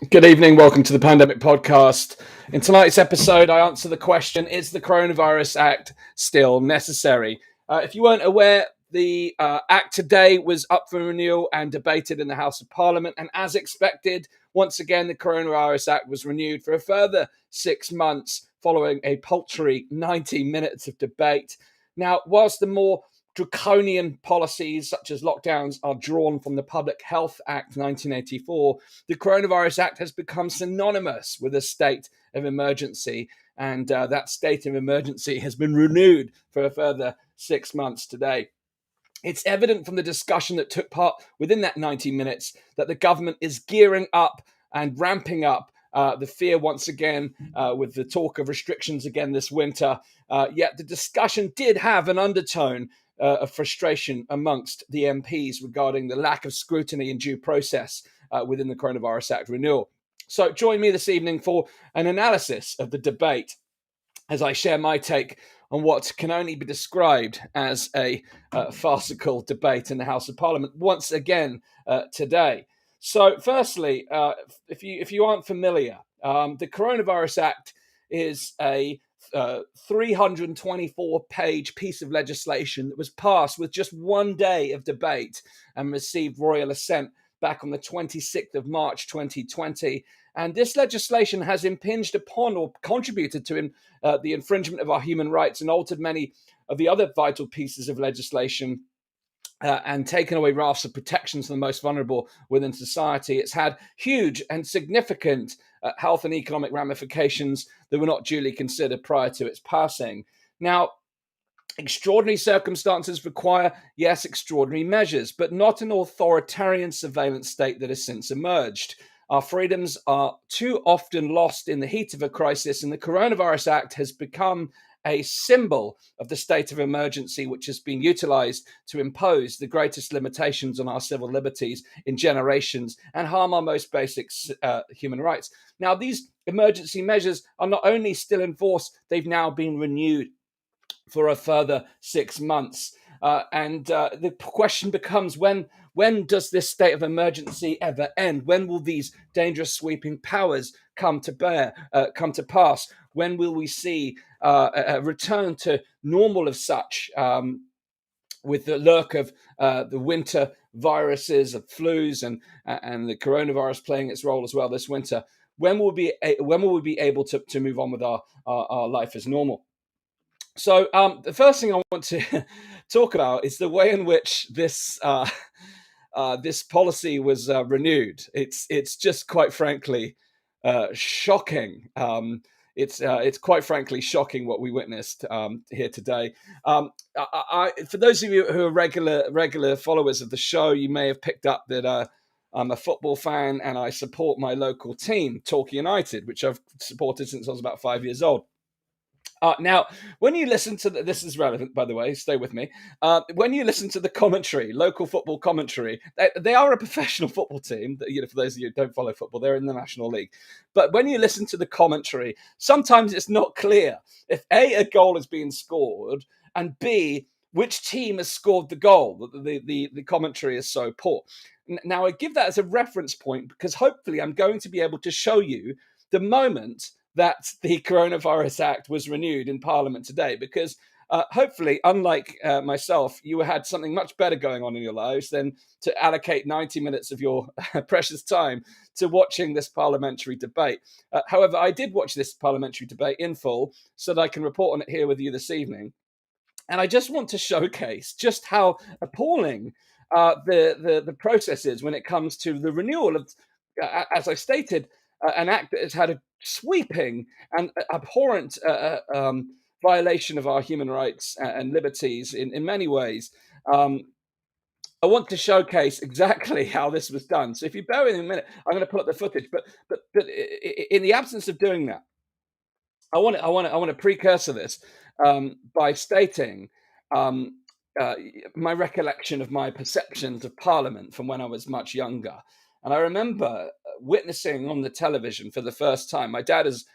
Good evening. Welcome to the Pandemic Podcast. In tonight's episode, I answer the question: is the Coronavirus Act still necessary? If you weren't aware, the Act today was up for renewal and debated in the House of Parliament. And as expected, once again, the Coronavirus Act was renewed for a further 6 months following a paltry 90 minutes of debate. Now, whilst the more draconian policies such as lockdowns are drawn from the Public Health Act 1984, the Coronavirus Act has become synonymous with a state of emergency, and that state of emergency has been renewed for a further 6 months today. It's evident from the discussion that took part within that 90 minutes that the government is gearing up and ramping up the fear once again with the talk of restrictions again this winter. Yet the discussion did have an undertone of frustration amongst the MPs regarding the lack of scrutiny and due process within the Coronavirus Act renewal. So join me this evening for an analysis of the debate as I share my take on what can only be described as a farcical debate in the House of Parliament once again today. So firstly, if you aren't familiar, the Coronavirus Act is a 324-page piece of legislation that was passed with just one day of debate and received royal assent back on the 26th of March 2020. And this legislation has impinged upon or contributed to the infringement of our human rights and altered many of the other vital pieces of legislation and taken away rafts of protections for the most vulnerable within society. It's had huge and significant health and economic ramifications that were not duly considered prior to its passing. Now, extraordinary circumstances require, yes, extraordinary measures, but not an authoritarian surveillance state that has since emerged. Our freedoms are too often lost in the heat of a crisis, and the Coronavirus Act has become a symbol of the state of emergency, which has been utilized to impose the greatest limitations on our civil liberties in generations and harm our most basic human rights. Now, these emergency measures are not only still in force, they've now been renewed for a further 6 months. The question becomes, when does this state of emergency ever end? When will these dangerous sweeping powers come to pass? When will we see a return to normal of such, with the lurk of the winter viruses, of flus, and the coronavirus playing its role as well this winter? When will we be able to move on with our life as normal? So the first thing I want to talk about is the way in which this policy was renewed. It's just quite frankly shocking. It's quite frankly shocking what we witnessed here today. For those of you who are regular followers of the show, you may have picked up that I'm a football fan and I support my local team, Torquay United, which I've supported since I was about 5 years old. Now, when you listen to this is relevant, by the way, stay with me. When you listen to the commentary, local football commentary, they are a professional football team. For those of you who don't follow football, they're in the National League. But when you listen to the commentary, sometimes it's not clear if a goal is being scored, and B, which team has scored the goal. The commentary is so poor. Now, I give that as a reference point because hopefully I'm going to be able to show you the moment that the Coronavirus Act was renewed in Parliament today, because hopefully, unlike myself, you had something much better going on in your lives than to allocate 90 minutes of your precious time to watching this parliamentary debate. However, I did watch this parliamentary debate in full so that I can report on it here with you this evening. And I just want to showcase just how appalling the process is when it comes to the renewal of, as I stated, an act that has had a sweeping and abhorrent violation of our human rights and liberties in many ways. I want to showcase exactly how this was done. So if you bear with me a minute, I'm going to pull up the footage. But in the absence of doing that, I want to precursor this by stating um, uh, my recollection of my perceptions of Parliament from when I was much younger. And I remember witnessing on the television for the first time. My father's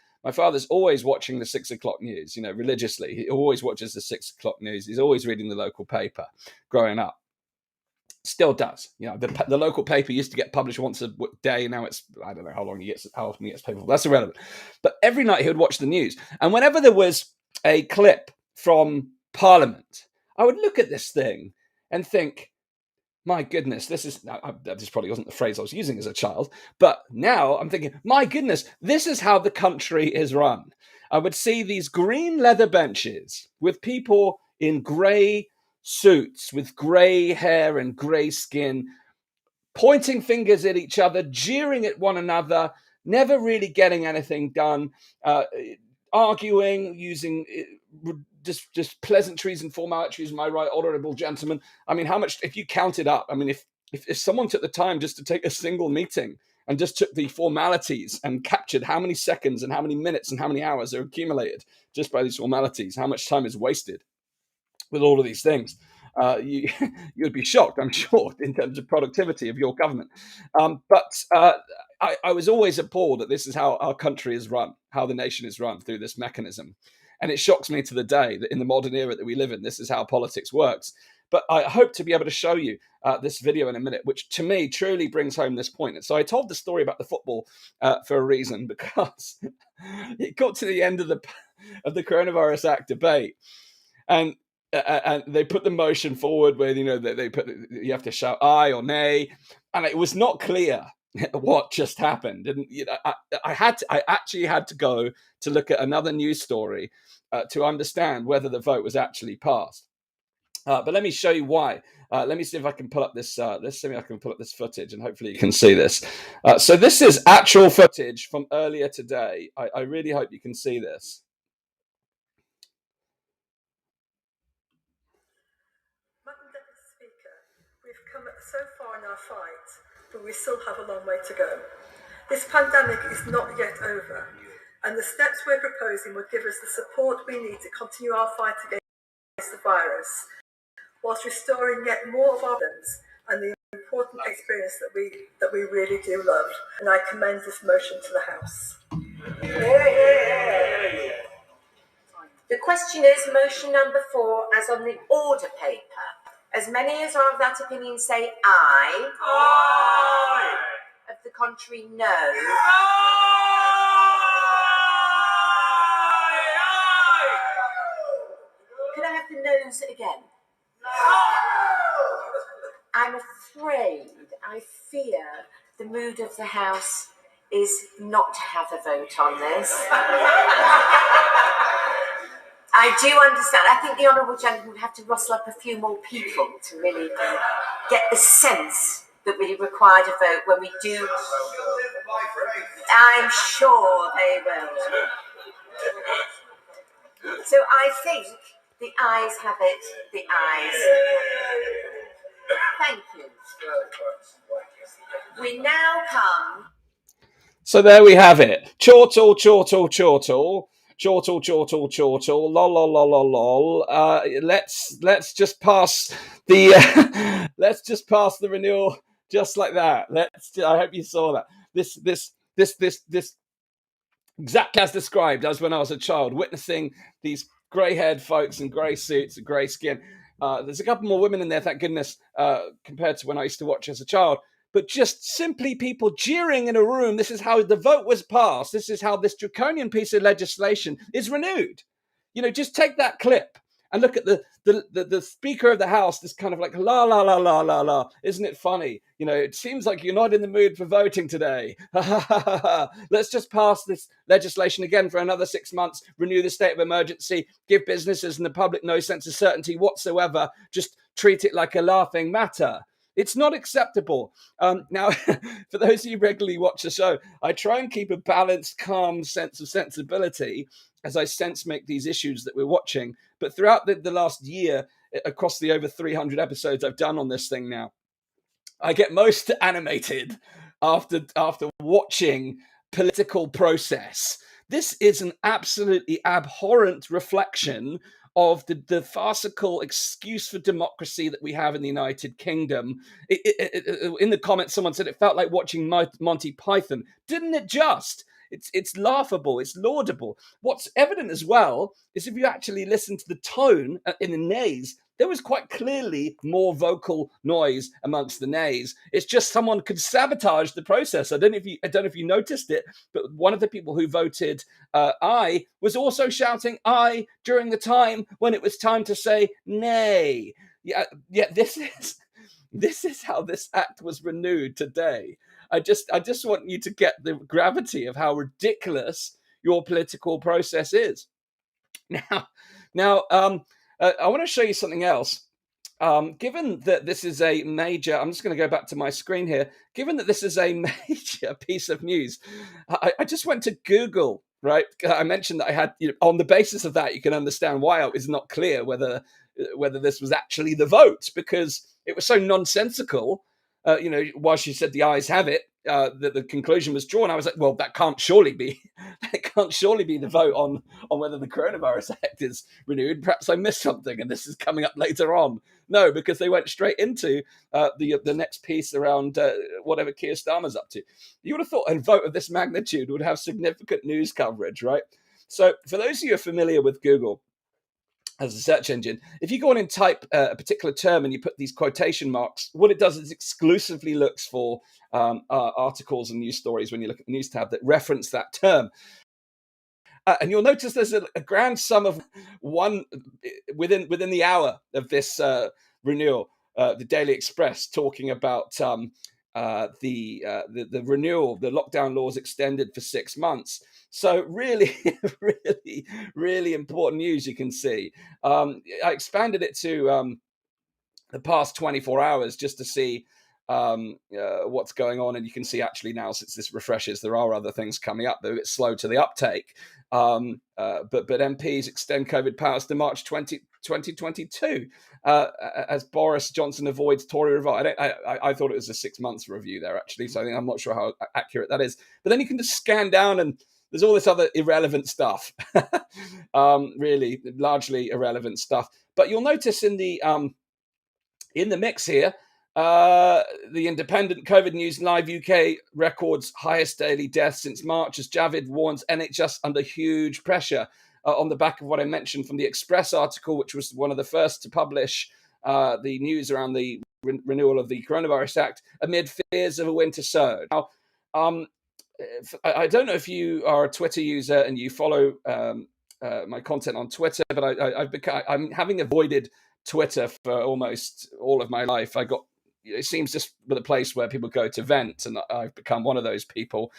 always watching the 6 o'clock news, religiously. He always watches the 6 o'clock news. He's always reading the local paper growing up. Still does. You know, the local paper used to get published once a day. Now it's, I don't know how often he gets paper. That's irrelevant. But every night he would watch the news, and whenever there was a clip from Parliament, I would look at this thing and think, my goodness, this probably wasn't the phrase I was using as a child, but now I'm thinking, my goodness, this is how the country is run. I would see these green leather benches with people in grey suits with grey hair and grey skin, pointing fingers at each other, jeering at one another, never really getting anything done, arguing, using just pleasantries and formalities. Am I right, honourable gentlemen? I mean, how much, if you count it up, I mean, if someone took the time just to take a single meeting and just took the formalities and captured how many seconds and how many minutes and how many hours are accumulated just by these formalities, how much time is wasted with all of these things, you'd be shocked, I'm sure, in terms of productivity of your government. But I was always appalled that this is how our country is run, how the nation is run through this mechanism. And it shocks me to the day that in the modern era that we live in, this is how politics works. But I hope to be able to show you this video in a minute, which to me truly brings home this point. And so I told the story about the football for a reason, because it got to the end of the Coronavirus Act debate, and they put the motion forward where, you know, they put, you have to shout aye or nay, and it was not clear what just happened. And you know, I actually had to go to look at another news story to understand whether the vote was actually passed. But let me show you why. Let me see if I can pull up this. Let's see if I can pull up this footage, and hopefully you can see this. So this is actual footage from earlier today. I really hope you can see this. So far in our fight, but we still have a long way to go. This pandemic is not yet over, and the steps we're proposing will give us the support we need to continue our fight against the virus, whilst restoring yet more of our balance and the important experience that we really do love. And I commend this motion to the House. The question is motion number 4, as on the order paper. As many as are of that opinion say aye. Aye. Of the contrary, no. Aye. Could I have the no's again? No. I'm afraid, I fear, the mood of the House is not to have a vote on this. I do understand. I think the honourable gentleman would have to rustle up a few more people to really get the sense that we required a vote when we do. I'm sure they will. So I think the ayes have it, the ayes. Thank you. We now come. So there we have it. Chortle, chortle, chortle. Chortle, chortle, chortle, lol, lol, lol, lol, lol. Let's just pass the let's just pass the renewal just like that. I hope you saw that. This exactly as described as when I was a child, witnessing these grey-haired folks in grey suits and grey skin. There's a couple more women in there, thank goodness, compared to when I used to watch as a child. But just simply people jeering in a room. This is how the vote was passed. This is how this draconian piece of legislation is renewed. You know, just take that clip and look at the Speaker of the House, this kind of like, la, la, la, la, la, la. Isn't it funny? You know, it seems like you're not in the mood for voting today. Let's just pass this legislation again for another 6 months, renew the state of emergency, give businesses and the public no sense of certainty whatsoever. Just treat it like a laughing matter. It's not acceptable. Now, for those of you who regularly watch the show, I try and keep a balanced, calm sense of sensibility as I make these issues that we're watching. But throughout the last year, across the over 300 episodes I've done on this thing now, I get most animated after watching political process. This is an absolutely abhorrent reflection of the farcical excuse for democracy that we have in the United Kingdom. In the comments, someone said it felt like watching Monty Python. Didn't it just? It's laughable. It's laudable. What's evident as well is if you actually listen to the tone in the nays, there was quite clearly more vocal noise amongst the nays. It's just someone could sabotage the process. I don't know if you noticed it, but one of the people who voted aye was also shouting aye during the time when it was time to say nay. Yeah. This is how this act was renewed today. I just want you to get the gravity of how ridiculous your political process is. Now, I want to show you something else. Given that this is a major, I'm just going to go back to my screen here. Given that this is a major piece of news, I just went to Google, right? I mentioned that I had, on the basis of that, you can understand why it was not clear whether this was actually the vote, because it was so nonsensical. While she said the ayes have it, that the conclusion was drawn. I was like, well, that can't surely be the vote on whether the Coronavirus Act is renewed. Perhaps I missed something, and this is coming up later on. No, because they went straight into the next piece around whatever Keir Starmer's up to. You would have thought a vote of this magnitude would have significant news coverage, right? So, for those of you who are familiar with Google as a search engine, if you go on and type a particular term and you put these quotation marks, what it does is exclusively looks for articles and news stories when you look at the news tab that reference that term. And you'll notice there's a grand sum of one within the hour of this renewal. The Daily Express talking about the renewal, the lockdown laws extended for 6 months. So really, really, really important news, you can see. I expanded it to the past 24 hours just to see what's going on. And you can see actually now, since this refreshes, there are other things coming up. They're a bit slow to the uptake. But MPs extend COVID powers to March 2022 as Boris Johnson avoids Tory revolt. I thought it was a 6 months review there, actually. So I'm not sure how accurate that is. But then you can just scan down and there's all this other irrelevant stuff, really largely irrelevant stuff. But you'll notice in the mix here, the Independent COVID News Live UK records highest daily deaths since March as Javid warns NHS under huge pressure on the back of what I mentioned from the Express article, which was one of the first to publish the news around the renewal of the Coronavirus Act amid fears of a winter surge. Now, I don't know if you are a Twitter user and you follow my content on Twitter, but I'm having avoided Twitter for almost all of my life. It seems just the place where people go to vent, and I've become one of those people.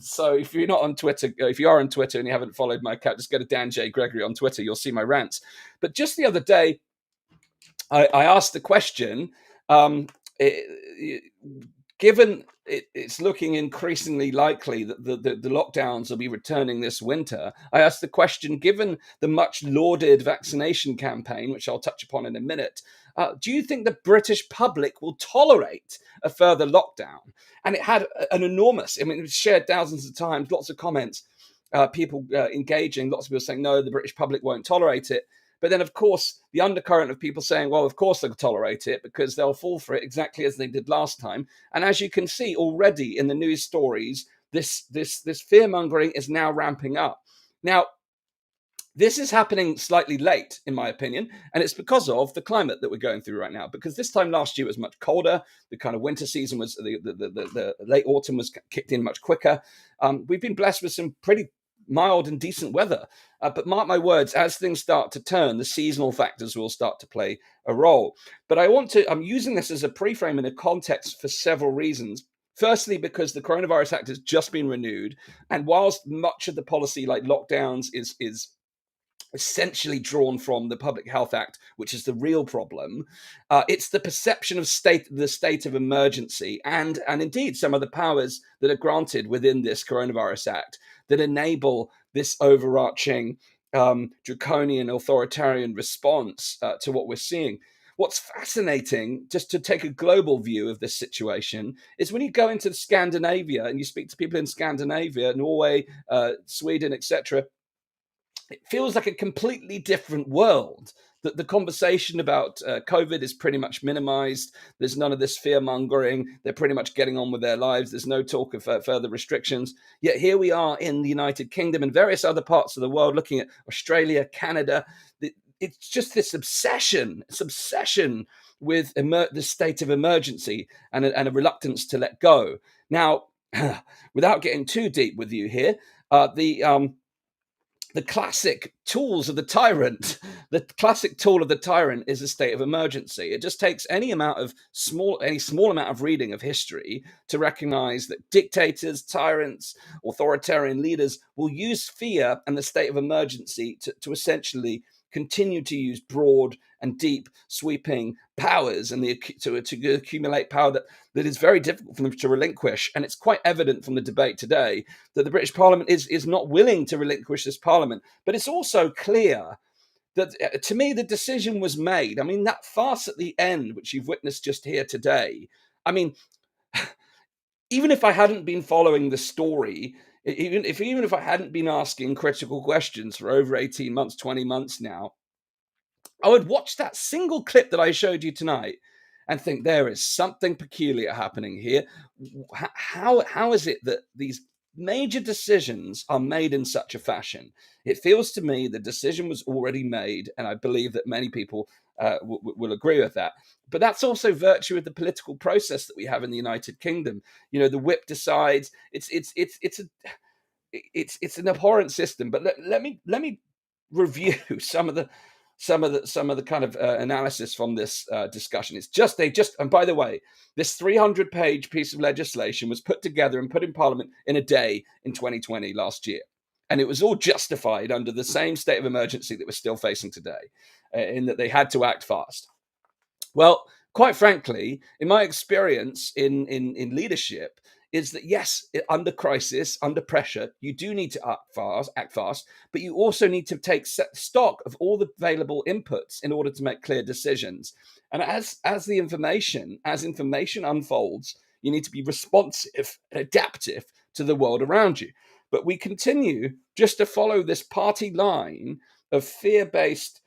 So if you're not on Twitter, if you are on Twitter and you haven't followed my account, just go to Dan J. Gregory on Twitter. You'll see my rants. But just the other day, I asked the question, given it's looking increasingly likely that the lockdowns will be returning this winter, I asked the question, given the much lauded vaccination campaign, which I'll touch upon in a minute, do you think the British public will tolerate a further lockdown? And it had an enormous, it was shared thousands of times, lots of comments, people engaging, lots of people saying, no, the British public won't tolerate it. But then, of course, the undercurrent of people saying, well, of course they'll tolerate it because they'll fall for it exactly as they did last time. And as you can see already in the news stories, this fear-mongering is now ramping up. Now, this is happening slightly late, in my opinion, and it's because of the climate that we're going through right now. Because this time last year it was much colder. The kind of winter season was, the late autumn was kicked in much quicker. We've been blessed with some pretty mild and decent weather. But mark my words, as things start to turn, the seasonal factors will start to play a role. But I'm using this as a pre-frame in a context for several reasons. Firstly, because the Coronavirus Act has just been renewed. And whilst much of the policy, like lockdowns, is essentially drawn from the Public Health Act, which is the real problem, it's the perception of the state of emergency and indeed some of the powers that are granted within this Coronavirus Act that enable this overarching draconian authoritarian response to what we're seeing. What's fascinating, just to take a global view of this situation, is when you go into Scandinavia and you speak to people in Scandinavia, Norway, Sweden, etc., it feels like a completely different world the conversation about COVID is pretty much minimized. There's none of this fear-mongering. They're pretty much getting on with their lives. There's no talk of further restrictions. Yet here we are in the United Kingdom and various other parts of the world, looking at Australia, Canada. It's just this obsession with the state of emergency and a reluctance to let go. Now, without getting too deep with you here, the classic tools of the tyrant, the classic tool of the tyrant is a state of emergency. It just takes any small amount of reading of history to recognize that dictators, tyrants, authoritarian leaders will use fear and the state of emergency to essentially continue to use broad and deep sweeping powers and to accumulate power that is very difficult for them to relinquish. And it's quite evident from the debate today that the British Parliament is not willing to relinquish this Parliament. But it's also clear that, to me, the decision was made. I mean, that farce at the end, which you've witnessed just here today, I mean, even if I hadn't been following the story, even if I hadn't been asking critical questions for over 18 months, 20 months now, I would watch that single clip that I showed you tonight and think there is something peculiar happening here. How is it that these major decisions are made in such a fashion? It feels to me the decision was already made, and I believe that many people will agree with that. But that's also virtue of the political process that we have in the United Kingdom. You know, the whip decides. It's an abhorrent system. But let me review some of the kind of analysis from this discussion. And by the way, this 300-page piece of legislation was put together and put in Parliament in a day in 2020 last year. And it was all justified under the same state of emergency that we're still facing today, in that they had to act fast. Well, quite frankly, in my experience in leadership, is that yes, under crisis, under pressure, you do need to act fast, but you also need to take stock of all the available inputs in order to make clear decisions. And as information unfolds, you need to be responsive and adaptive to the world around you. But we continue just to follow this party line of fear-based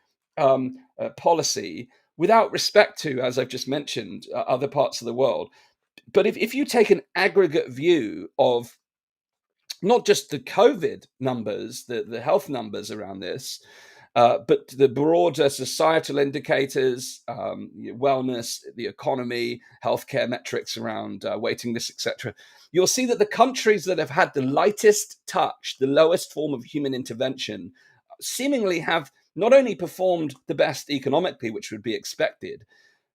policy without respect to, as I've just mentioned, other parts of the world. But if you take an aggregate view of not just the COVID numbers, the health numbers around this, but the broader societal indicators, wellness, the economy, healthcare metrics around waiting lists, etc., you'll see that the countries that have had the lightest touch, the lowest form of human intervention, seemingly have not only performed the best economically, which would be expected,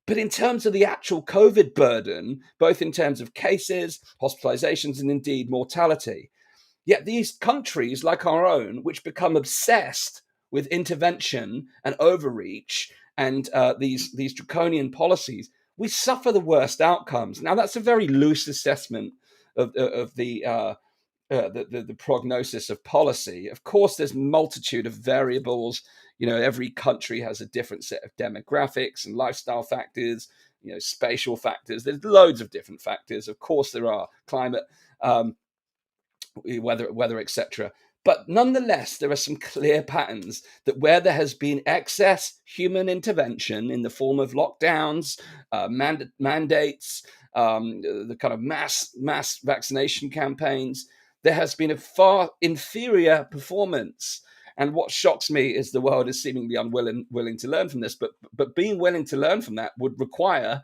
but in terms of the actual COVID burden, both in terms of cases, hospitalizations, and indeed mortality. Yet these countries, like our own, which become obsessed with intervention and overreach and these draconian policies, we suffer the worst outcomes. Now, that's a very loose assessment of the prognosis of policy. Of course, there's a multitude of variables. You know, every country has a different set of demographics and lifestyle factors, you know, spatial factors. There's loads of different factors. Of course, there are climate, weather, etc. But nonetheless, there are some clear patterns that where there has been excess human intervention in the form of lockdowns, mandates, the kind of mass vaccination campaigns, there has been a far inferior performance. And what shocks me is the world is seemingly unwilling to learn from this. But being willing to learn from that would require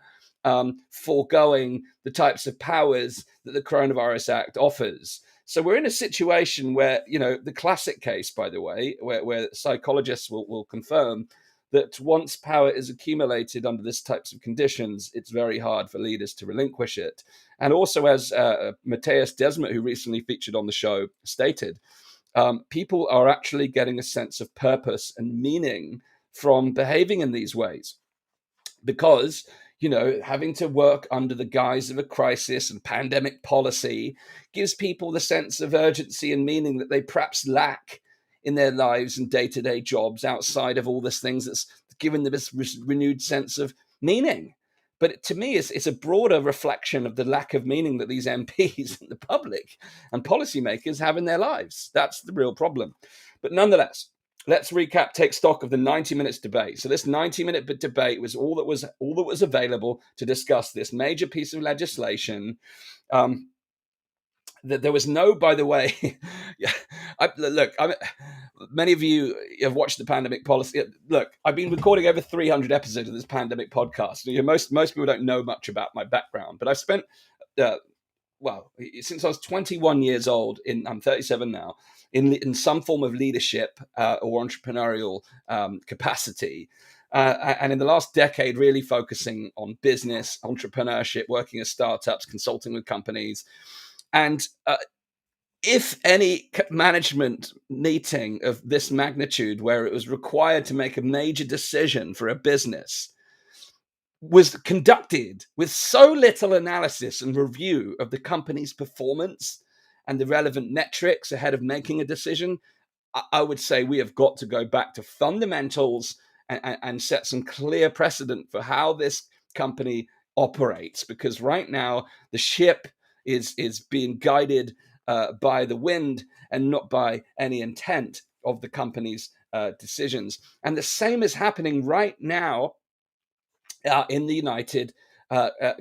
foregoing the types of powers that the Coronavirus Act offers. So we're in a situation where, you know, the classic case, by the way, where psychologists will confirm that once power is accumulated under these types of conditions, it's very hard for leaders to relinquish it. And also, as Matthias Desmet, who recently featured on the show, stated, people are actually getting a sense of purpose and meaning from behaving in these ways. Because, you know, having to work under the guise of a crisis and pandemic policy gives people the sense of urgency and meaning that they perhaps lack in their lives and day-to-day jobs outside of all these things that's given them this renewed sense of meaning. But to me, it's a broader reflection of the lack of meaning that these MPs and the public and policymakers have in their lives. That's the real problem. But nonetheless, let's recap, take stock of the 90 minutes debate. So this 90-minute debate was all that was available to discuss this major piece of legislation. There was no, by the way, many of you have watched the pandemic policy. Look, I've been recording over 300 episodes of this pandemic podcast. Most people don't know much about my background, but I've spent, since I was 21 years old, I'm 37 now, in some form of leadership or entrepreneurial capacity. And in the last decade, really focusing on business, entrepreneurship, working at startups, consulting with companies. And if any management meeting of this magnitude, where it was required to make a major decision for a business, was conducted with so little analysis and review of the company's performance and the relevant metrics ahead of making a decision, I would say we have got to go back to fundamentals and set some clear precedent for how this company operates. Because right now the ship is being guided by the wind and not by any intent of the company's decisions. And the same is happening right now in the United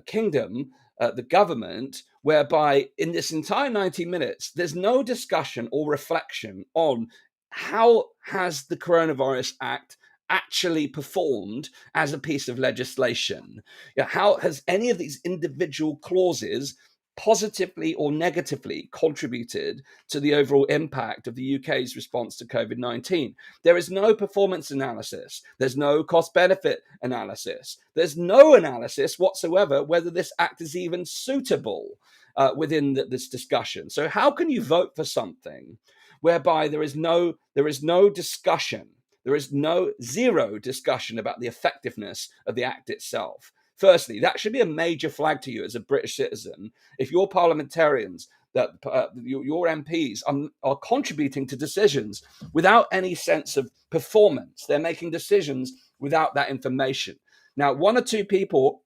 Kingdom, the government, whereby in this entire 90 minutes, there's no discussion or reflection on how has the Coronavirus Act actually performed as a piece of legislation. How has any of these individual clauses positively or negatively contributed to the overall impact of the UK's response to COVID-19? There is no performance analysis. There's no cost-benefit analysis. There's no analysis whatsoever whether this act is even suitable within this discussion. So how can you vote for something whereby there is no discussion, zero discussion about the effectiveness of the act itself? Firstly, that should be a major flag to you as a British citizen. If your parliamentarians, your MPs are contributing to decisions without any sense of performance, they're making decisions without that information. Now, one or two people,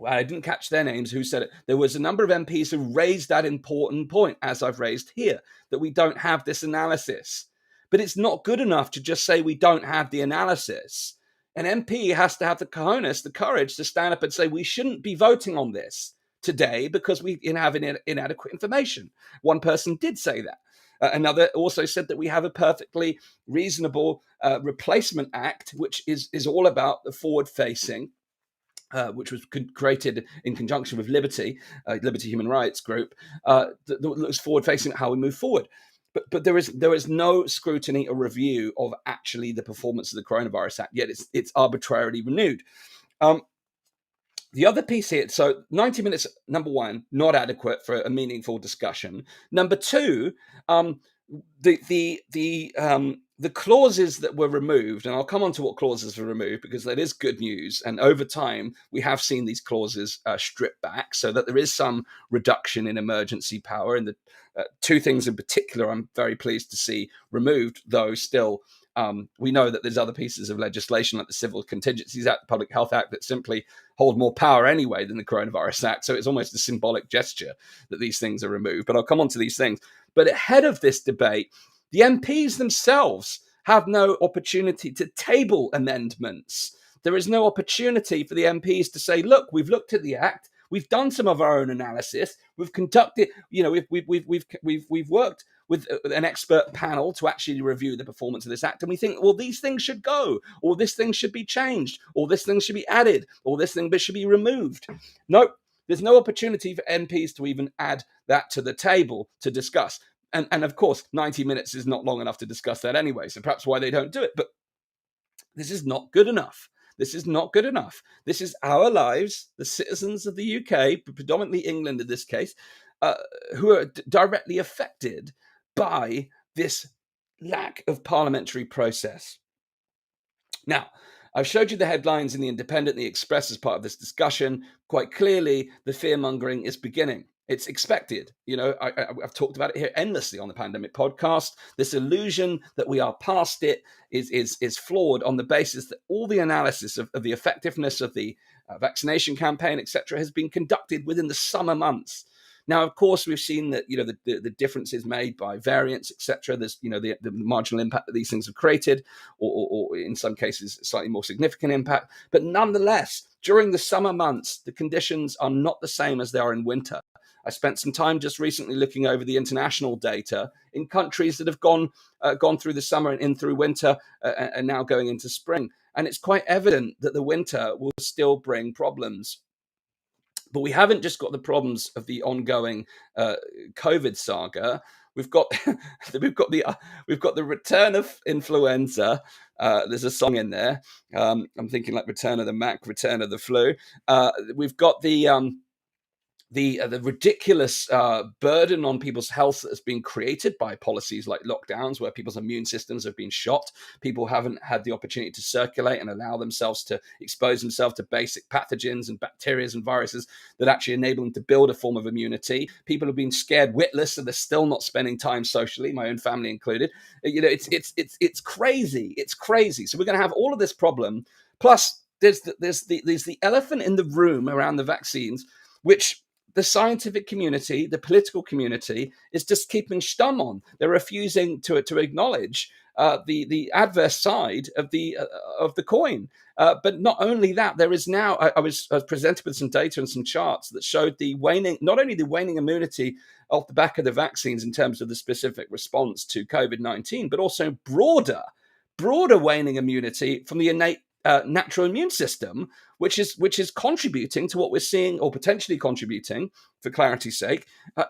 I didn't catch their names, who said it. There was a number of MPs who raised that important point, as I've raised here, that we don't have this analysis. But it's not good enough to just say we don't have the analysis. An MP has to have the cojones, the courage to stand up and say we shouldn't be voting on this today because we have inadequate information. One person did say that. Another also said that we have a perfectly reasonable replacement act, which is all about the forward-facing, which was created in conjunction with Liberty Human Rights Group, that looks forward-facing at how we move forward. But there is no scrutiny or review of actually the performance of the Coronavirus Act, yet it's arbitrarily renewed. The other piece here, so 90 minutes, number one, not adequate for a meaningful discussion. Number two, the clauses that were removed, and I'll come on to what clauses were removed because that is good news. And over time, we have seen these clauses stripped back so that there is some reduction in emergency power. And the two things in particular I'm very pleased to see removed, though still we know that there's other pieces of legislation like the Civil Contingencies Act, the Public Health Act, that simply hold more power anyway than the Coronavirus Act. So it's almost a symbolic gesture that these things are removed. But I'll come on to these things. But ahead of this debate, the MPs themselves have no opportunity to table amendments. There is no opportunity for the MPs to say, look, we've looked at the Act. We've done some of our own analysis. We've conducted, we've worked with an expert panel to actually review the performance of this act. And we think, well, these things should go, or this thing should be changed, or this thing should be added, or this thing should be removed. Nope. There's no opportunity for MPs to even add that to the table to discuss. And of course, 90 minutes is not long enough to discuss that anyway. So perhaps why they don't do it. But this is not good enough. This is not good enough. This is our lives, the citizens of the UK, predominantly England in this case, who are directly affected by this lack of parliamentary process. Now, I've showed you the headlines in the Independent, the Express as part of this discussion. Quite clearly, the fear-mongering is beginning. It's expected. I've talked about it here endlessly on the Pandemic podcast. This illusion that we are past it is flawed on the basis that all the analysis of the effectiveness of the vaccination campaign, etc., has been conducted within the summer months. Now, of course, we've seen that, the differences made by variants, etc. There's, the marginal impact that these things have created, or in some cases, slightly more significant impact. But nonetheless, during the summer months, the conditions are not the same as they are in winter. I spent some time just recently looking over the international data in countries that have gone through the summer and in through winter, and now going into spring. And it's quite evident that the winter will still bring problems. But we haven't just got the problems of the ongoing COVID saga. We've got we've got the return of influenza. There's a song in there. I'm thinking like Return of the Mac, Return of the Flu. We've got the ridiculous burden on people's health that has been created by policies like lockdowns, where people's immune systems have been shot. People haven't had the opportunity to circulate and allow themselves to expose themselves to basic pathogens and bacteria and viruses that actually enable them to build a form of immunity. People have been scared witless, and they're still not spending time socially, my own family included. It's crazy. It's crazy. So we're going to have all of this problem. Plus, there's the elephant in the room around the vaccines, which the scientific community, the political community, is just keeping stum on. They're refusing to acknowledge the adverse side of the coin. But not only that, there is now. I was presented with some data and some charts that showed not only the waning immunity off the back of the vaccines in terms of the specific response to COVID-19, but also broader waning immunity from the innate natural immune system, which is contributing to what we're seeing, or potentially contributing, for clarity's sake,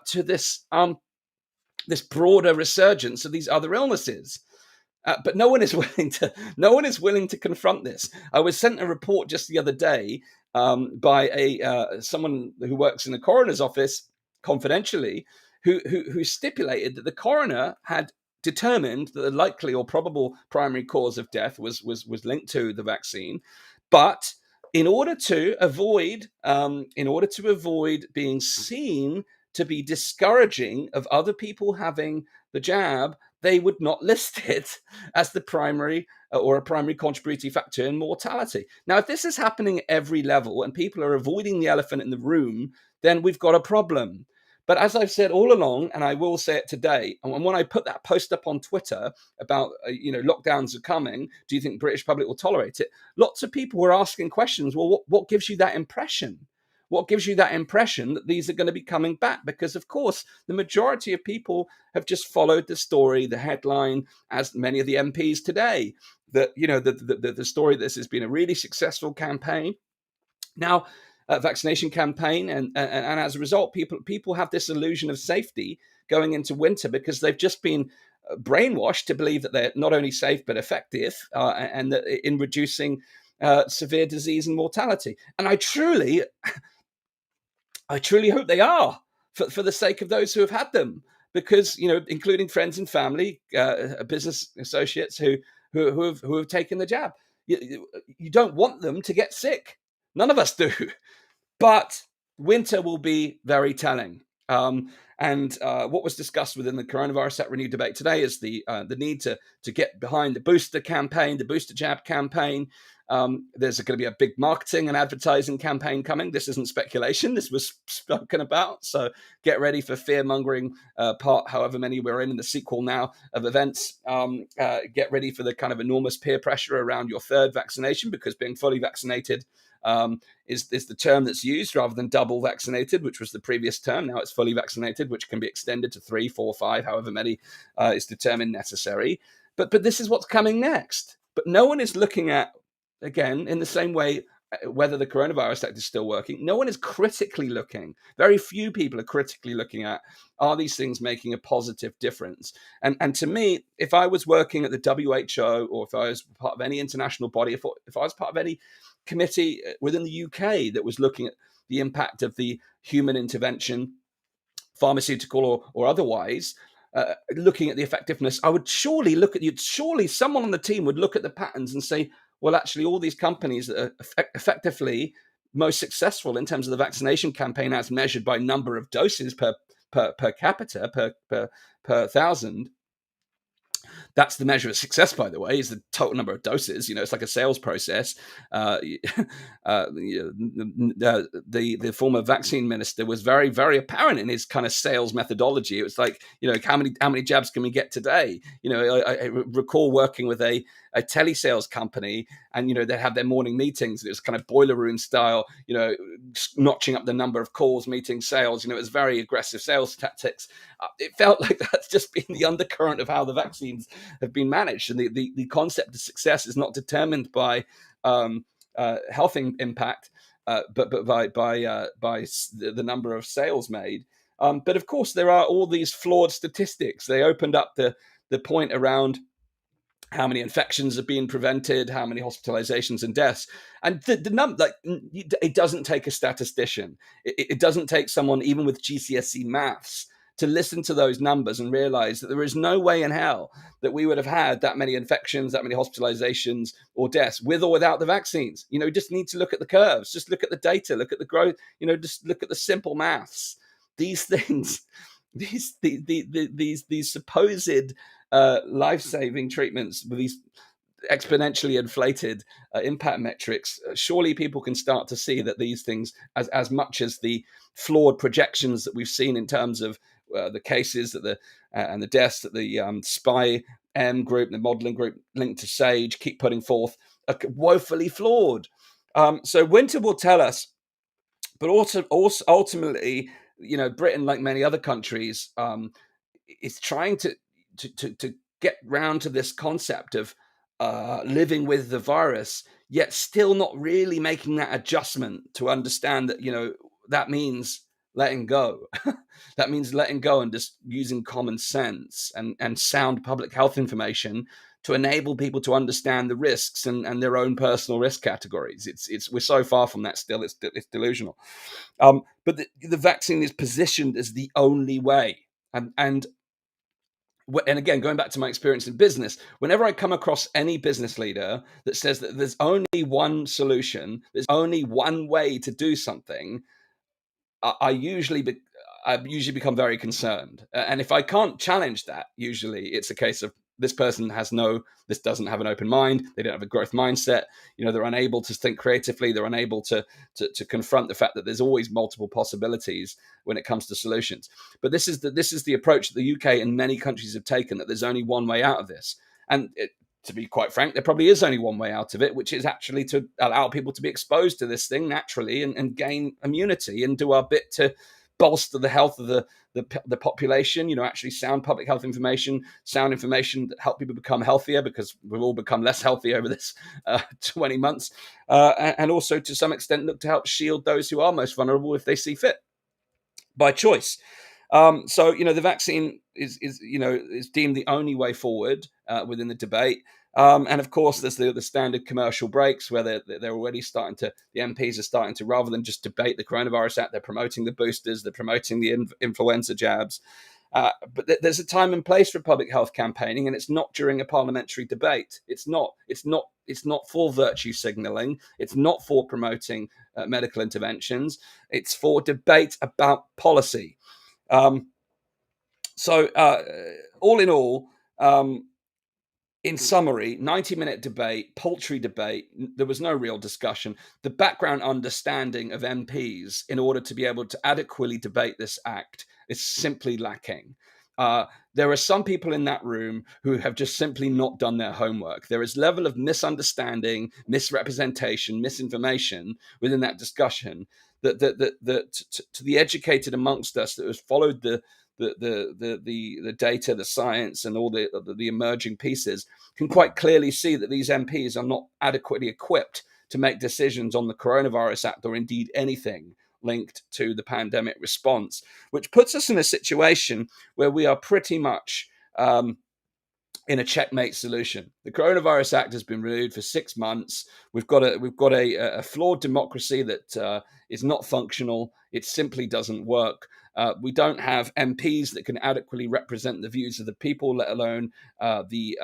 to this broader resurgence of these other illnesses. But no one is willing to confront this. I was sent a report just the other day by someone who works in the coroner's office, confidentially, who stipulated that the coroner had determined that the likely or probable primary cause of death was linked to the vaccine, but in order to avoid being seen to be discouraging of other people having the jab, they would not list it as the primary or a primary contributing factor in mortality. Now, if this is happening at every level and people are avoiding the elephant in the room, then we've got a problem. But as I've said all along, and I will say it today, and when I put that post up on Twitter about, lockdowns are coming, do you think the British public will tolerate it? Lots of people were asking questions. Well, what gives you that impression? What gives you that impression that these are going to be coming back? Because, of course, the majority of people have just followed the story, the headline, as many of the MPs today, that, the story, this has been a really successful campaign. Now, vaccination campaign, and as a result, people have this illusion of safety going into winter because they've just been brainwashed to believe that they're not only safe but effective, and that in reducing severe disease and mortality. And I truly hope they are, for the sake of those who have had them, because including friends and family, business associates who have taken the jab. You don't want them to get sick. None of us do. But winter will be very telling. And what was discussed within the Coronavirus at Renewed debate today is the need to get behind the booster campaign, the booster jab campaign. There's going to be a big marketing and advertising campaign coming. This isn't speculation. This was spoken about. So get ready for fear-mongering part, however many we're in the sequel now of events. Get ready for the kind of enormous peer pressure around your third vaccination, because being fully vaccinated is the term that's used rather than double vaccinated, which was the previous term. Now it's fully vaccinated, which can be extended to 3, 4, 5, however many is determined necessary. But this is what's coming next. But no one is looking at, again, in the same way, whether the Coronavirus Act is still working. No one is critically looking. Very few people are critically looking at, are these things making a positive difference? And to me, if I was working at the WHO, or if I was part of any international body, if I was part of any committee within the UK that was looking at the impact of the human intervention, pharmaceutical or otherwise, looking at the effectiveness, I would surely surely someone on the team would look at the patterns and say, well, actually, all these companies that are effectively most successful in terms of the vaccination campaign as measured by number of doses per capita, per thousand, That's the measure of success, by the way, is the total number of doses. It's like a sales process. The former vaccine minister was very, very apparent in his kind of sales methodology. It was like, how many jabs can we get today? I recall working with a telesales company, and they have their morning meetings. It was kind of boiler room style, notching up the number of calls, meetings, sales. It was very aggressive sales tactics. It felt like that's just been the undercurrent of how the vaccines have been managed, and the concept of success is not determined by health impact, but by the number of sales made. But of course, there are all these flawed statistics. They opened up the point around how many infections are being prevented, how many hospitalizations and deaths. And the number, it doesn't take a statistician. It doesn't take someone even with GCSE maths to listen to those numbers and realize that there is no way in hell that we would have had that many infections, that many hospitalizations or deaths with or without the vaccines. You just need to look at the curves, just look at the data, look at the growth, just look at the simple maths. These things, these supposed life-saving treatments with these exponentially inflated impact metrics, surely people can start to see that these things, as much as the flawed projections that we've seen in terms of the cases that and the deaths that the spy group, the modeling group linked to SAGE keep putting forth, are woefully flawed. So winter will tell us, but also ultimately, Britain, like many other countries, is trying to get round to this concept of living with the virus, yet still not really making that adjustment to understand that, that means letting go. That means letting go and just using common sense and sound public health information to enable people to understand the risks and their own personal risk categories. We're so far from that still. It's delusional. But the vaccine is positioned as the only way. And again, going back to my experience in business, whenever I come across any business leader that says that there's only one solution, there's only one way to do something, I usually become very concerned. And if I can't challenge that, usually it's a case of this person doesn't have an open mind. They don't have a growth mindset. They're unable to think creatively. They're unable to confront the fact that there's always multiple possibilities when it comes to solutions. But this is the approach that the UK and many countries have taken, that there's only one way out of this. And to be quite frank, there probably is only one way out of it, which is actually to allow people to be exposed to this thing naturally and gain immunity and do our bit to bolster the health of the population, actually sound public health information, sound information that help people become healthier, because we've all become less healthy over this 20 months. And also to some extent look to help shield those who are most vulnerable if they see fit by choice. So, the vaccine is deemed the only way forward within the debate. And of course, there's the standard commercial breaks where they're already the MPs are starting to, rather than just debate the Coronavirus Act, they're promoting the boosters, they're promoting the influenza jabs. But there's a time and place for public health campaigning, and it's not during a parliamentary debate. It's not for virtue signaling. It's not for promoting medical interventions. It's for debate about policy. So all in all, in summary, 90-minute debate, pultry debate, there was no real discussion. The background understanding of MPs in order to be able to adequately debate this act is simply lacking. There are some people in that room who have just simply not done their homework. There is level of misunderstanding, misrepresentation, misinformation within that discussion that to the educated amongst us that has followed the data, the science, and all the emerging pieces can quite clearly see that these MPs are not adequately equipped to make decisions on the Coronavirus Act or indeed anything linked to the pandemic response, which puts us in a situation where we are pretty much in a checkmate solution. The Coronavirus Act has been renewed for 6 months. We've got a flawed democracy that is not functional. It simply doesn't work. We don't have MPs that can adequately represent the views of the people, let alone the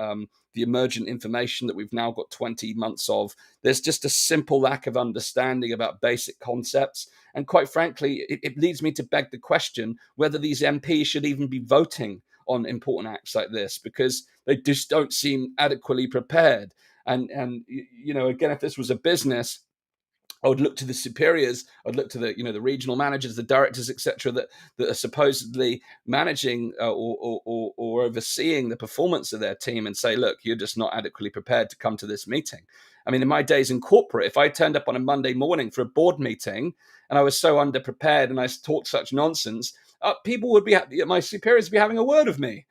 emergent information that we've now got 20 months of. There's just a simple lack of understanding about basic concepts. And quite frankly, it leads me to beg the question whether these MPs should even be voting on important acts like this, because they just don't seem adequately prepared. And again, if this was a business, I would look to the superiors. I'd look to the regional managers, the directors, etc., that are supposedly managing or overseeing the performance of their team, and say, look, you're just not adequately prepared to come to this meeting. I mean, in my days in corporate, if I turned up on a Monday morning for a board meeting and I was so underprepared and I talked such nonsense, people would my superiors would be having a word with me,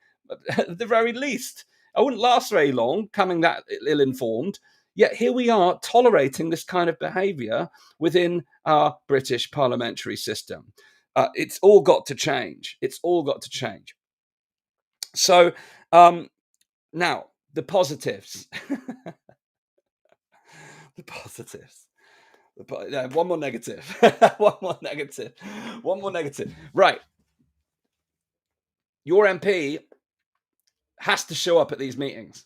at the very least. I wouldn't last very long coming that ill-informed. Yet here we are tolerating this kind of behaviour within our British parliamentary system. It's all got to change. It's all got to change. So now the positives. The positives. One more negative. One more negative. Right. Your MP has to show up at these meetings.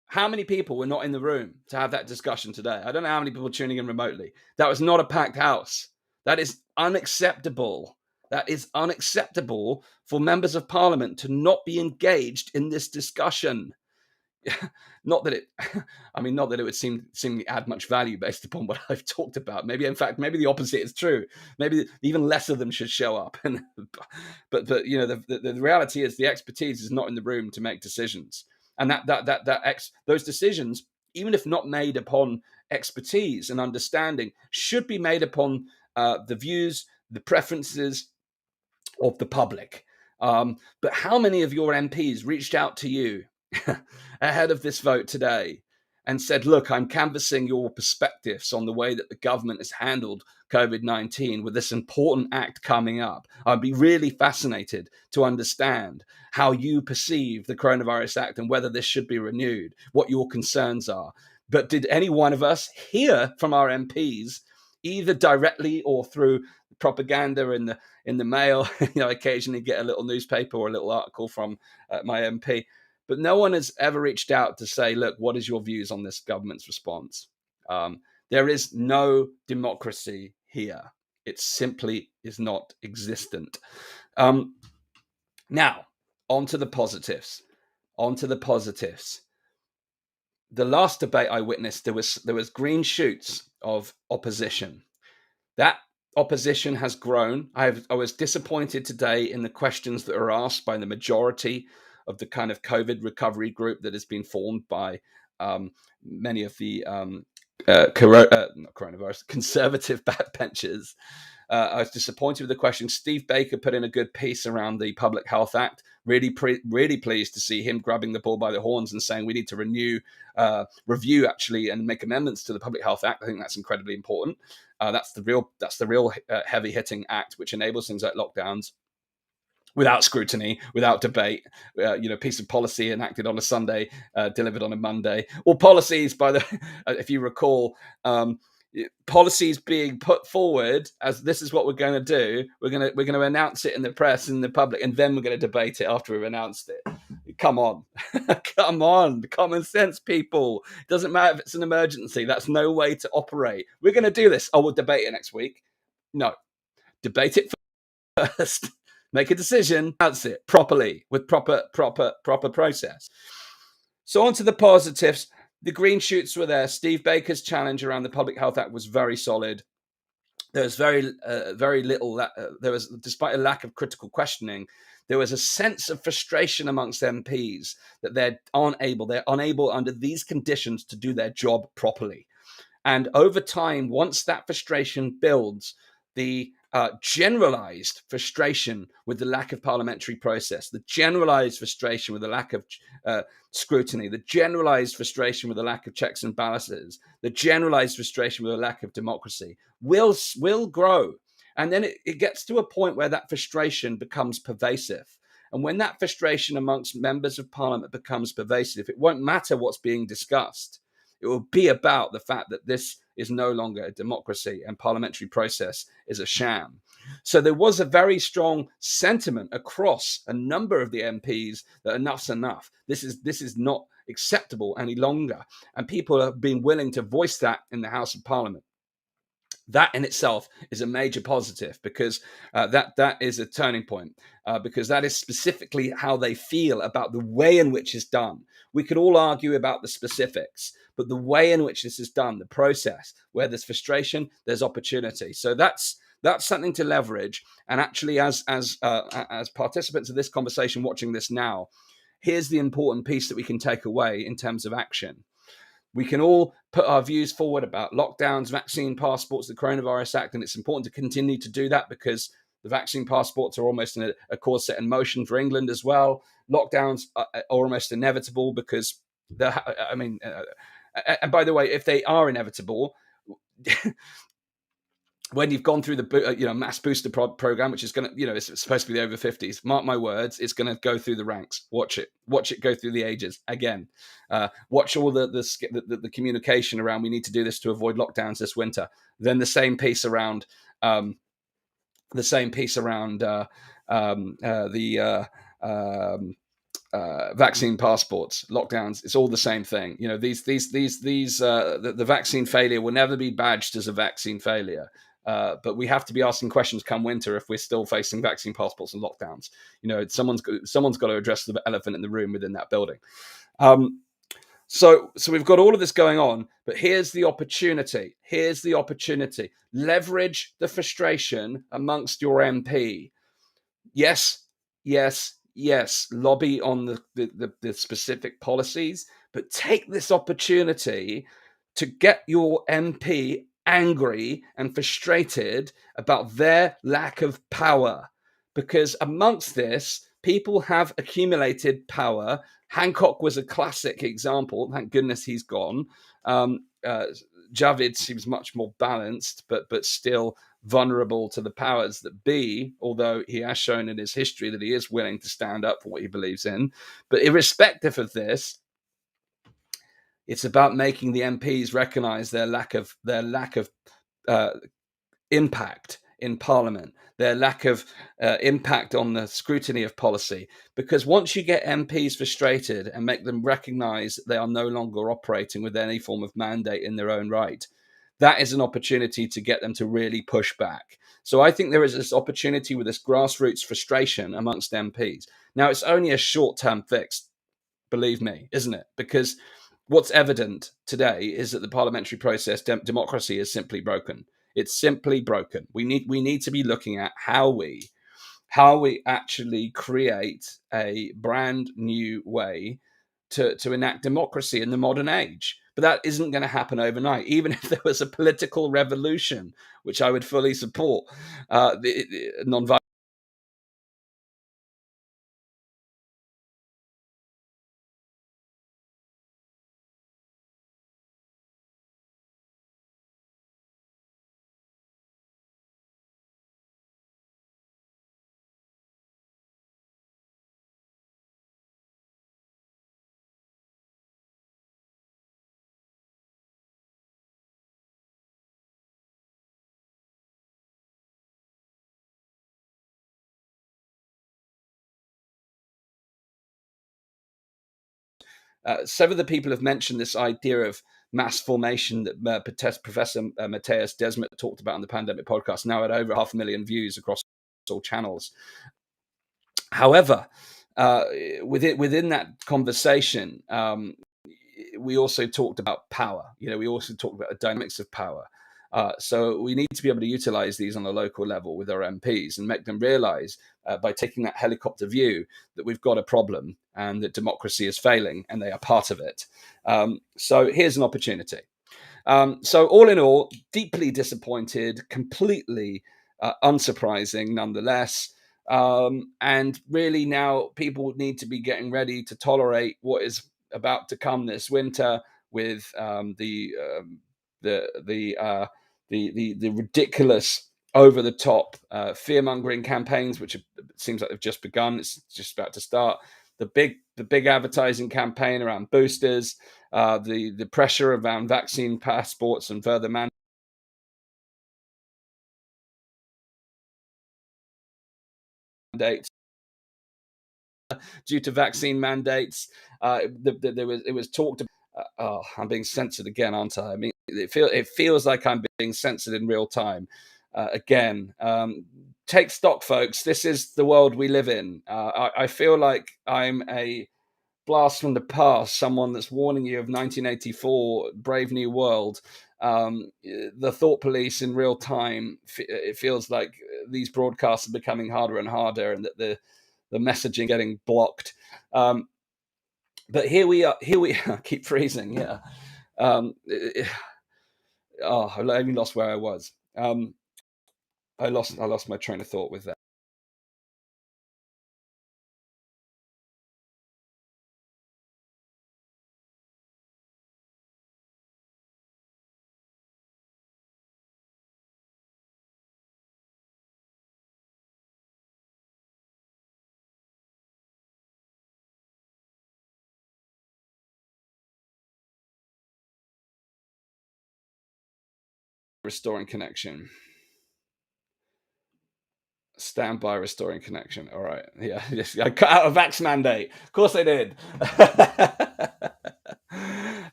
How many people were not in the room to have that discussion today? I don't know how many people tuning in remotely. That was not a packed house. That is unacceptable. That is unacceptable for members of parliament to not be engaged in this discussion. Not that it would seemingly add much value based upon what I've talked about. Maybe the opposite is true. Maybe even less of them should show up. But the reality is the expertise is not in the room to make decisions. And those decisions, even if not made upon expertise and understanding, should be made upon the views, the preferences of the public. But how many of your MPs reached out to you ahead of this vote today and said, look, I'm canvassing your perspectives on the way that the government has handled COVID-19 with this important act coming up. I'd be really fascinated to understand how you perceive the Coronavirus Act and whether this should be renewed, what your concerns are. But did any one of us hear from our MPs, either directly or through propaganda in the mail? Occasionally get a little newspaper or a little article from my MP. But no one has ever reached out to say, look, what is your views on this government's response? There is no democracy here. It simply is not existent. Now, on to the positives. The last debate I witnessed, there was green shoots of opposition. That opposition has grown. I was disappointed today in the questions that are asked by the majority of the kind of COVID recovery group that has been formed by many of the conservative backbenchers. I was disappointed with the question. Steve Baker put in a good piece around the Public Health Act. Really pleased to see him grabbing the bull by the horns and saying we need to review actually, and make amendments to the Public Health Act. I think that's incredibly important. That's the real heavy hitting act which enables things like lockdowns without scrutiny, without debate. Piece of policy enacted on a Sunday, delivered on a Monday, or policies if you recall, policies being put forward as this is what we're going to do. We're going to announce it in the press and the public, and then we're going to debate it after we've announced it. Come on, come on, common sense, people. It doesn't matter if it's an emergency. That's no way to operate. We're going to do this. Oh, we'll debate it next week. No, debate it first. Make a decision, announce it properly with proper process. So on to the positives. The green shoots were there. Steve Baker's challenge around the Public Health Act was very solid. There was very little. There was, despite a lack of critical questioning, there was a sense of frustration amongst MPs that they're unable under these conditions to do their job properly. And over time, once that frustration builds, the generalized frustration with the lack of parliamentary process, the generalized frustration with the lack of scrutiny, the generalized frustration with the lack of checks and balances, the generalized frustration with the lack of democracy will grow. And then it gets to a point where that frustration becomes pervasive. And when that frustration amongst members of parliament becomes pervasive, it won't matter what's being discussed. It will be about the fact that this is no longer a democracy and parliamentary process is a sham. So there was a very strong sentiment across a number of the MPs that enough's enough. This is not acceptable any longer. And people have been willing to voice that in the House of Parliament. That in itself is a major positive, because that is a turning point, because that is specifically how they feel about the way in which it's done. We could all argue about the specifics, but the way in which this is done, the process, where there's frustration, there's opportunity. So that's something to leverage. And actually, as participants of this conversation watching this now, here's the important piece that we can take away in terms of action. We can all put our views forward about lockdowns, vaccine passports, the Coronavirus Act, and it's important to continue to do that, because the vaccine passports are almost a course set in motion for England as well. Lockdowns are almost inevitable, because and by the way, if they are inevitable, when you've gone through the mass booster program, which is going to, it's supposed to be the over 50s, mark my words, it's going to go through the ranks. Watch it go through the ages again. Watch all the communication around, we need to do this to avoid lockdowns this winter. Then the same piece around vaccine passports, lockdowns. It's all the same thing. The vaccine failure will never be badged as a vaccine failure. But we have to be asking questions come winter if we're still facing vaccine passports and lockdowns. Someone's got to address the elephant in the room within that building. So we've got all of this going on, but here's the opportunity. Leverage the frustration amongst your MP. Yes. Lobby on the specific policies, but take this opportunity to get your MP angry and frustrated about their lack of power, because amongst this, people have accumulated power. Hancock was a classic example. Thank goodness he's gone. Javid seems much more balanced, but still vulnerable to the powers that be, although he has shown in his history that he is willing to stand up for what he believes in. But irrespective of this, it's about making the MPs recognise their lack of impact in Parliament, their lack of impact on the scrutiny of policy. Because once you get MPs frustrated and make them recognise they are no longer operating with any form of mandate in their own right, that is an opportunity to get them to really push back. So I think there is this opportunity with this grassroots frustration amongst MPs. Now, it's only a short-term fix, believe me, isn't it? Because what's evident today is that the parliamentary process, democracy, is simply broken. It's simply broken. We need to be looking at how we actually create a brand new way to enact democracy in the modern age. But that isn't going to happen overnight, even if there was a political revolution, which I would fully support. Non-violent. Several of the people have mentioned this idea of mass formation that Professor Matthias Desmet talked about on the Pandemic podcast, now at over 500,000 views across all channels. However, within that conversation, we also talked about power. We also talked about the dynamics of power. So we need to be able to utilize these on a local level with our MPs and make them realize, by taking that helicopter view, that we've got a problem and that democracy is failing and they are part of it. So here's an opportunity. So all in all, deeply disappointed, completely unsurprising nonetheless. And really now people need to be getting ready to tolerate what is about to come this winter with the ridiculous, over the top fear-mongering campaigns, which seems like they've just begun. It's just about to start. The big advertising campaign around boosters, the pressure around vaccine passports and further mandates due to vaccine mandates. It was talked about. I'm being censored again, aren't I? I mean, it feels like I'm being censored in real time. Again, take stock, folks. This is the world we live in. I feel like I'm a blast from the past, someone that's warning you of 1984, Brave New World. The thought police in real time. It feels like these broadcasts are becoming harder and harder, and that the messaging getting blocked. But here we are. I keep freezing. Yeah. I even lost where I was. I lost my train of thought with that. Restoring connection. Stand by, restoring connection. All right. Yeah. Yes, I cut out a vax mandate. Of course I did.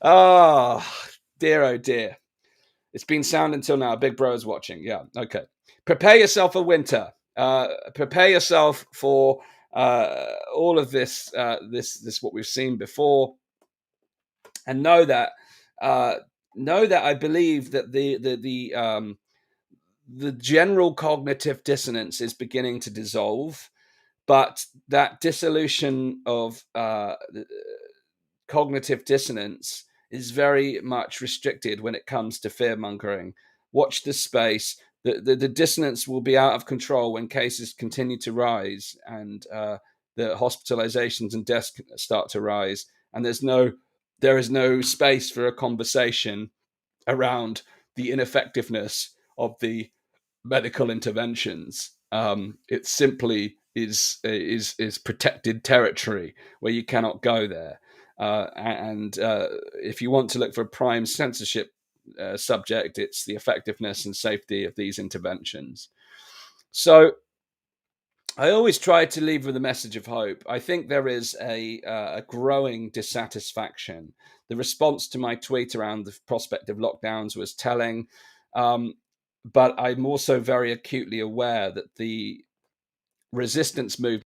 Oh, dear, oh dear. It's been sound until now. Big Bro is watching. Yeah. Okay. Prepare yourself for winter. Prepare yourself for all of this. This what we've seen before, and know that I believe that the general cognitive dissonance is beginning to dissolve, but that dissolution of cognitive dissonance is very much restricted when it comes to fear-mongering. Watch this space. The dissonance will be out of control when cases continue to rise and the hospitalizations and deaths start to rise, and there is no space for a conversation around the ineffectiveness of the medical interventions. It simply is protected territory where you cannot go there. And if you want to look for a prime censorship subject, it's the effectiveness and safety of these interventions. So I always try to leave with a message of hope. I think there is a growing dissatisfaction. The response to my tweet around the prospect of lockdowns was telling, but I'm also very acutely aware that the resistance movement